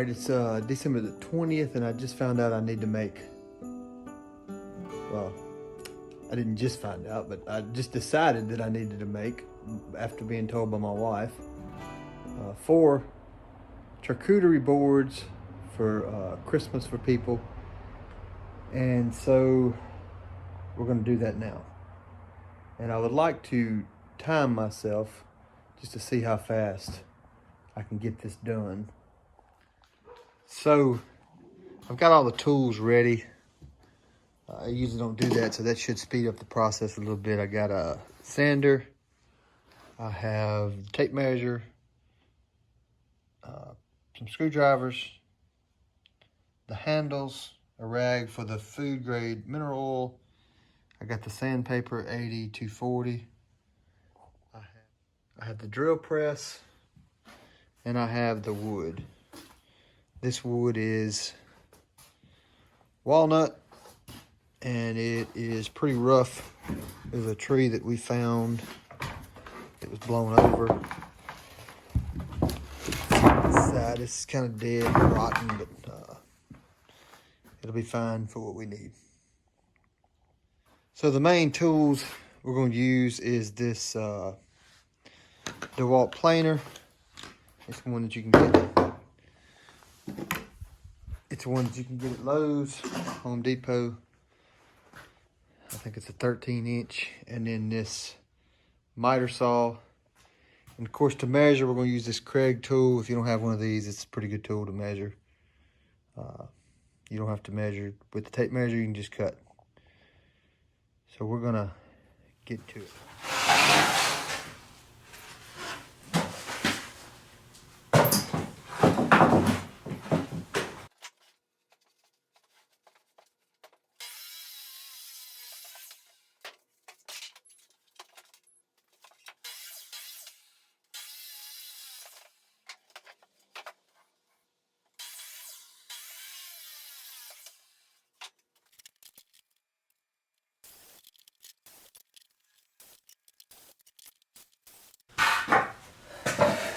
Alright, it's December the 20th and I just found out I need to make, well, I didn't just find out, but I just decided that I needed to make, after being told by my wife, 4 charcuterie boards for Christmas for people. And so we're going to do that now. And I would like to time myself just to see how fast I can get this done. So I've got all the tools ready. I usually don't do that, so that should speed up the process a little bit. I got a sander, I have a tape measure, some screwdrivers, the handles, a rag for the food grade mineral oil. I got the sandpaper 80-240. I have the drill press, and I have the wood. This wood is walnut, and it is pretty rough. There's a tree that we found that was blown over. This side is kind of dead and rotten, but it'll be fine for what we need. So the main tools we're going to use is this DeWalt planer. It's one that you can get. It's one that you can get at Lowe's, Home Depot. I think it's a 13-inch. And then this miter saw. And of course, to measure, we're going to use this Craig tool. If you don't have one of these, it's a pretty good tool to measure. You don't have to measure. With the tape measure, you can just cut. So we're going to get to it.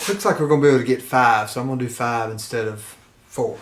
Looks like we're going to be able to get 5, so I'm going to do 5 instead of 4.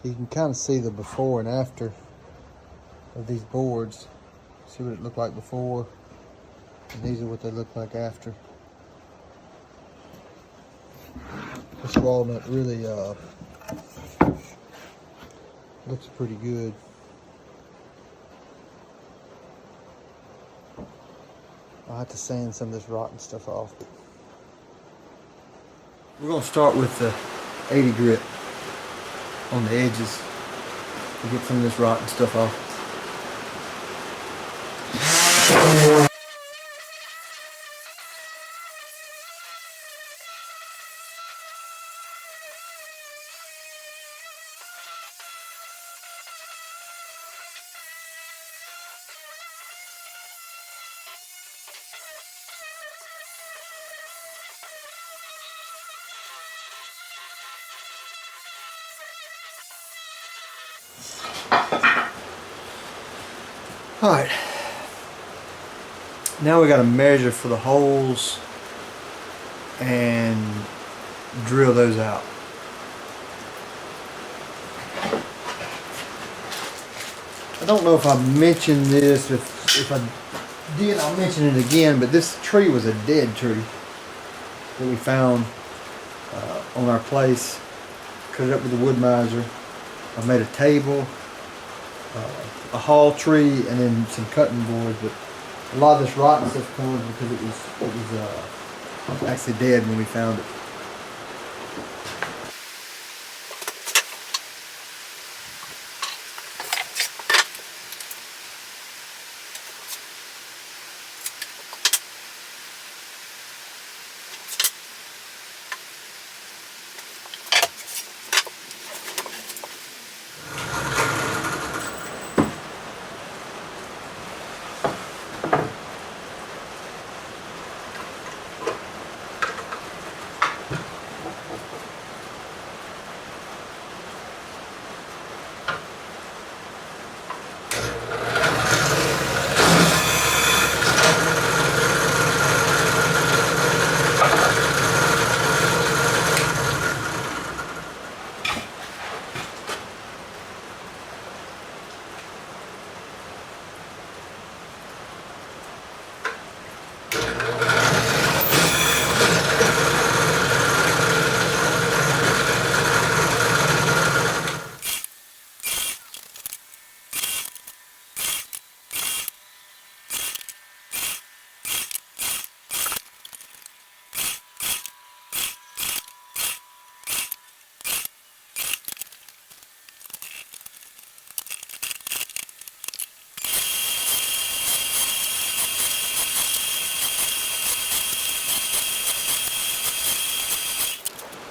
You can kind of see the before and after of these boards. See what it looked like before, and these are what they look like after. This walnut really looks pretty good. I'll have to sand some of this rotten stuff off. But we're going to start with the 80 grit on the edges to get some of this rotten stuff off. All right, now we got to measure for the holes and drill those out. I don't know if I mentioned this. If I did, I'll mention it again, but this tree was a dead tree that we found on our place. Cut it up with a woodmizer. I made a table, a haul tree, and then some cutting boards. But a lot of this rotten stuff comes because it was actually dead when we found it.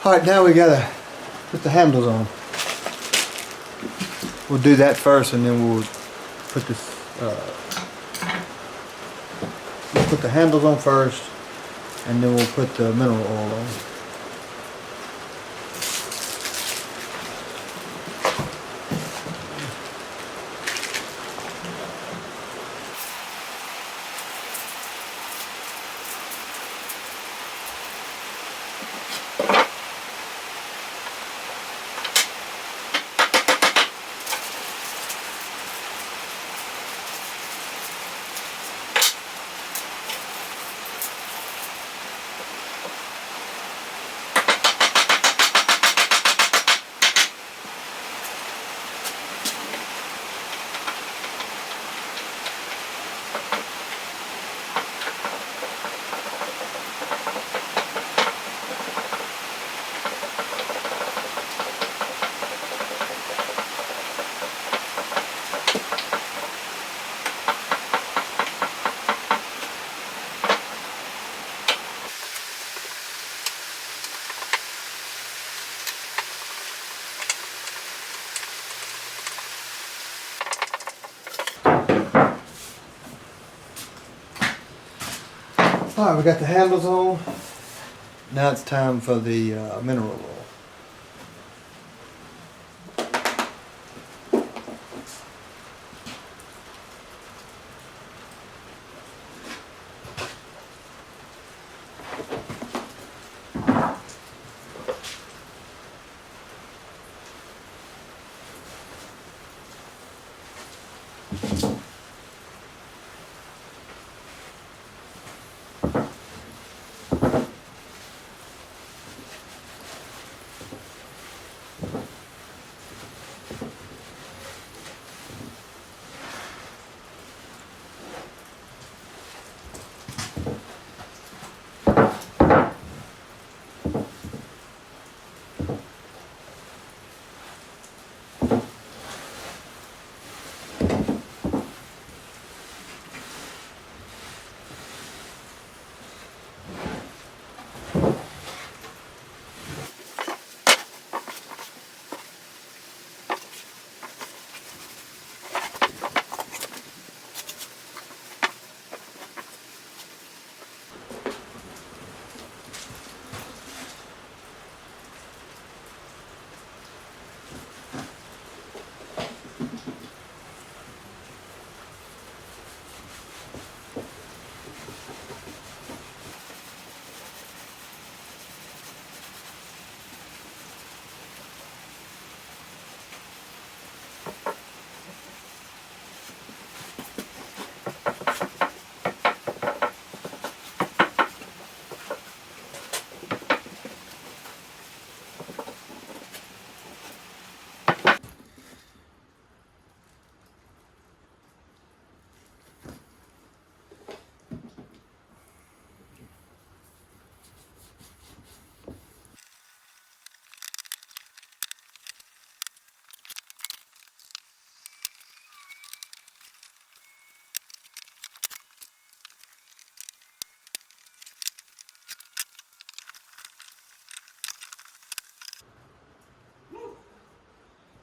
Alright, now we gotta put the handles on. We'll do that first and then we'll put this, we'll put the handles on first and then we'll put the mineral oil on. Alright, we got the handles on. Now it's time for the mineral oil.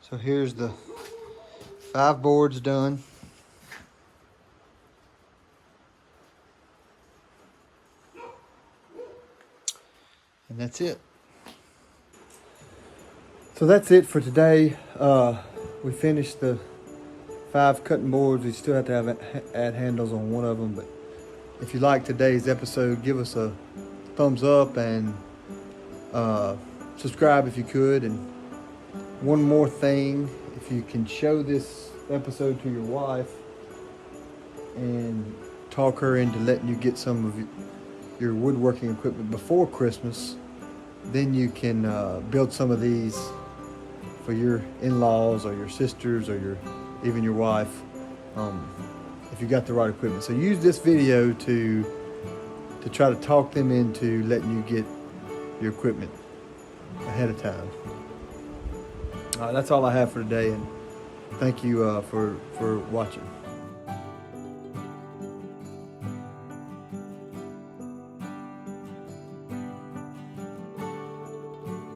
So here's the 5 boards done. And that's it. So that's it for today. We finished the 5 cutting boards. We still have to add handles on one of them, but if you like today's episode, give us a thumbs up and subscribe if you could. And one more thing, if you can show this episode to your wife and talk her into letting you get some of your woodworking equipment before Christmas, then you can build some of these for your in-laws or your sisters or even your wife, if you got the right equipment. So use this video to try to talk them into letting you get your equipment ahead of time. That's all I have for today, and thank you for watching.